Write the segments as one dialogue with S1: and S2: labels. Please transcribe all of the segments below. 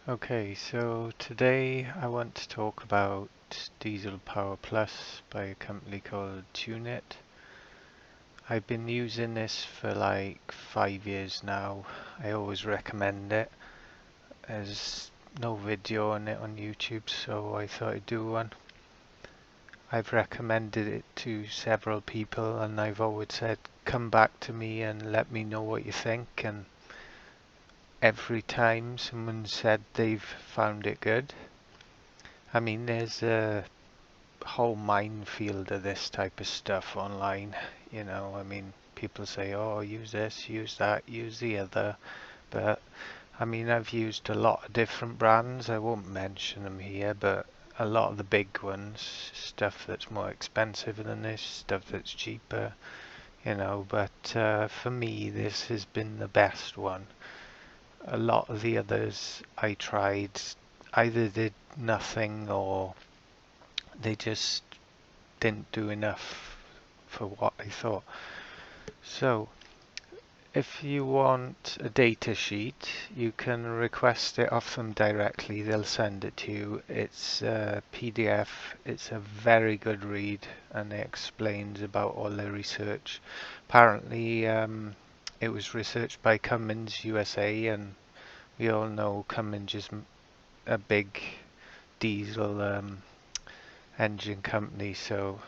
S1: Okay, so today I want to talk about Diesel Power Plus by a company called Tunit. I've been using this for like 5 years now. I always recommend it. There's no video on it on YouTube, so I thought I'd do one. I've recommended it to several people and I've always said come back to me and let me know what you think, and every time someone said they've found it good. I mean, there's a whole minefield of this type of stuff online. I mean, people say, oh, use this, use that, use the other. But I mean, I've used a lot of different brands. I won't mention them here, but a lot of the big ones, stuff that's more expensive than this, stuff that's cheaper, but for me, this has been the best one. A lot of the others I tried either did nothing or they just didn't do enough for what I thought. So if you want a data sheet, you can request it off them directly. They'll send it to you. It's a PDF. It's a very good read and it explains about all their research. Apparently, it was researched by Cummins USA, and we all know Cummins is a big diesel engine company, so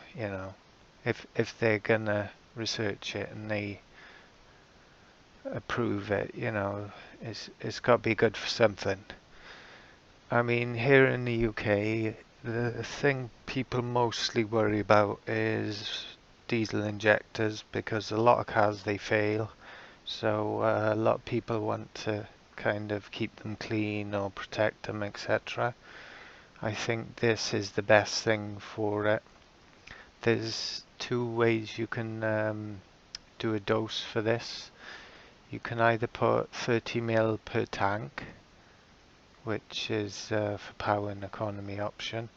S1: if they're gonna research it and they approve it, it's got to be good for something. I mean, here in the UK, the thing people mostly worry about is diesel injectors, because a lot of cars they fail, so a lot of people want to kind of keep them clean or protect them, etc. I think this is the best thing for it. There's two ways you can do a dose for this. You can either put 30 ml per tank, which is for power and economy option.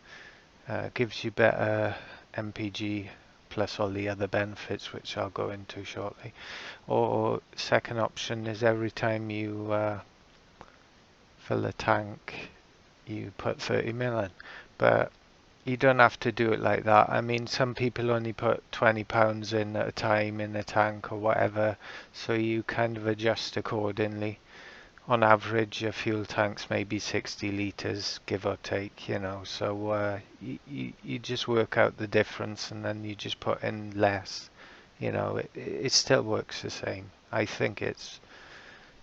S1: Gives you better MPG plus all the other benefits, which I'll go into shortly. Or second option is every time you fill a tank, you put 30 ml in. But you don't have to do it like that. I mean, some people only put 20 pounds in at a time in a tank or whatever, so you kind of adjust accordingly. On average, your fuel tanks may be 60 litres, give or take, so you just work out the difference and then you just put in less. It still works the same. I think it's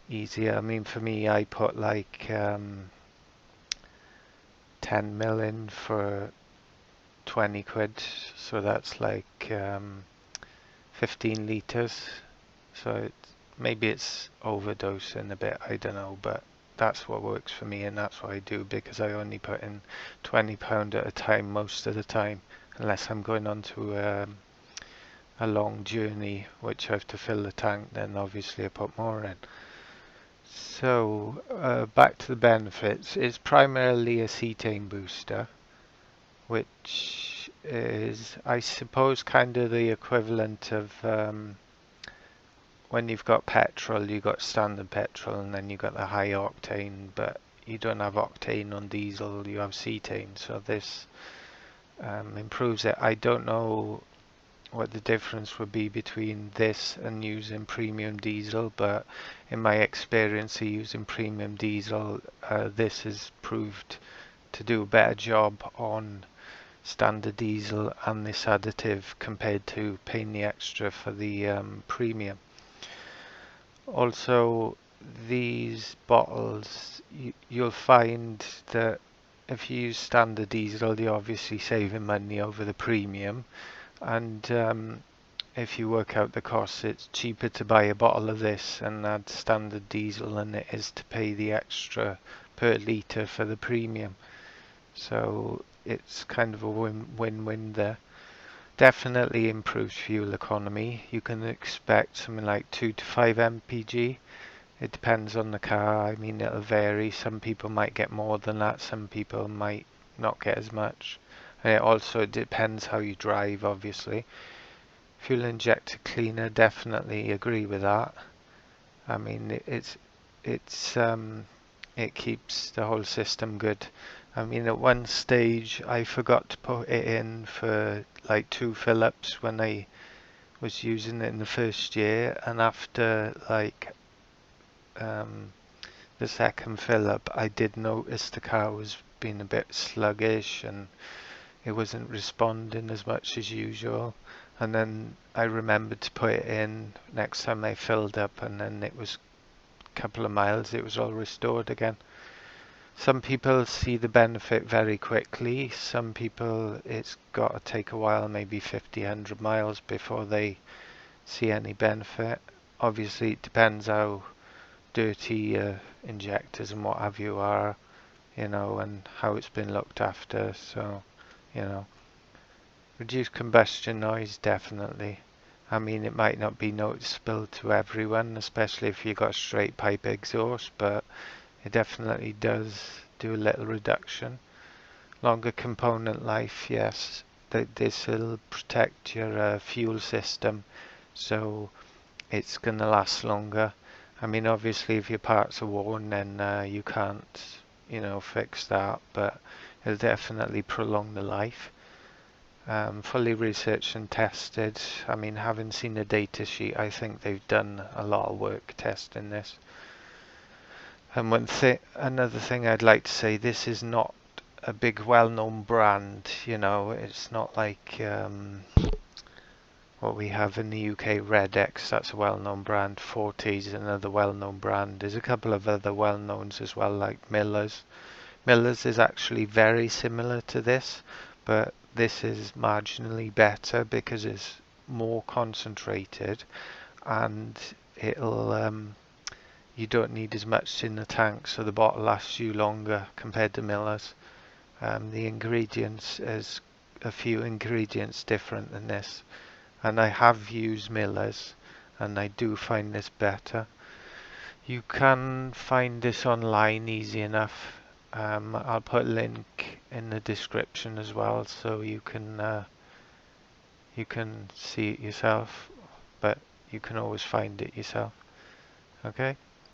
S1: easier. I mean, for me, I put like 10 mil in for 20 quid, so that's like 15 litres. So maybe it's overdosing a bit, I don't know, but that's what works for me and that's what I do, because I only put in £20 at a time most of the time, unless I'm going on to a long journey which I have to fill the tank, then obviously I put more in. So back to the benefits. It's primarily a cetane booster, which is, I suppose, kind of the equivalent of when you've got petrol, you've got standard petrol and then you've got the high octane, but you don't have octane on diesel, you have cetane. So this improves it. I don't know what the difference would be between this and using premium diesel, but in my experience of using premium diesel, this has proved to do a better job on standard diesel and this additive compared to paying the extra for the premium. Also, these bottles, you'll find that if you use standard diesel, you're obviously saving money over the premium, and if you work out the costs, it's cheaper to buy a bottle of this and add standard diesel than it is to pay the extra per litre for the premium. So it's kind of a win-win there. Definitely improves fuel economy. You can expect something like 2 to 5 mpg. It depends on the car. I mean, it'll vary. Some people might get more than that. Some people might not get as much. And it also depends how you drive, obviously. Fuel injector cleaner, definitely agree with that. I mean, it's it keeps the whole system good. I mean, at one stage I forgot to put it in for like 2 fill-ups when I was using it in the first year, and after like um, the second fill-up, I did notice the car was being a bit sluggish and it wasn't responding as much as usual. And then I remembered to put it in next time I filled up, and then it was a couple of miles, it was all restored again. Some people see the benefit very quickly. Some people, it's got to take a while, maybe 50, 100 miles before they see any benefit. Obviously, it depends how dirty injectors and what have you are, and how it's been looked after. So, you know, reduced combustion noise, definitely. I mean, it might not be noticeable to everyone, especially if you've got straight pipe exhaust, but it definitely does do a little reduction. Longer component life, yes. This will protect your fuel system, so it's going to last longer. I mean, obviously, if your parts are worn, then you can't, fix that, but it'll definitely prolong the life. Fully researched and tested. I mean, having seen the data sheet, I think they've done a lot of work testing this. And another thing I'd like to say, this is not a big well-known brand, it's not like what we have in the UK, Red X, that's a well-known brand. Forte is another well-known brand. There's a couple of other well-knowns as well, like Miller's. Miller's is actually very similar to this, but this is marginally better because it's more concentrated, and you don't need as much in the tank, so the bottle lasts you longer compared to Miller's. The ingredients is a few ingredients different than this, and I have used Miller's and I do find this better. You can find this online easy enough. I'll put a link in the description as well, so you can see it yourself, but you can always find it yourself. Okay,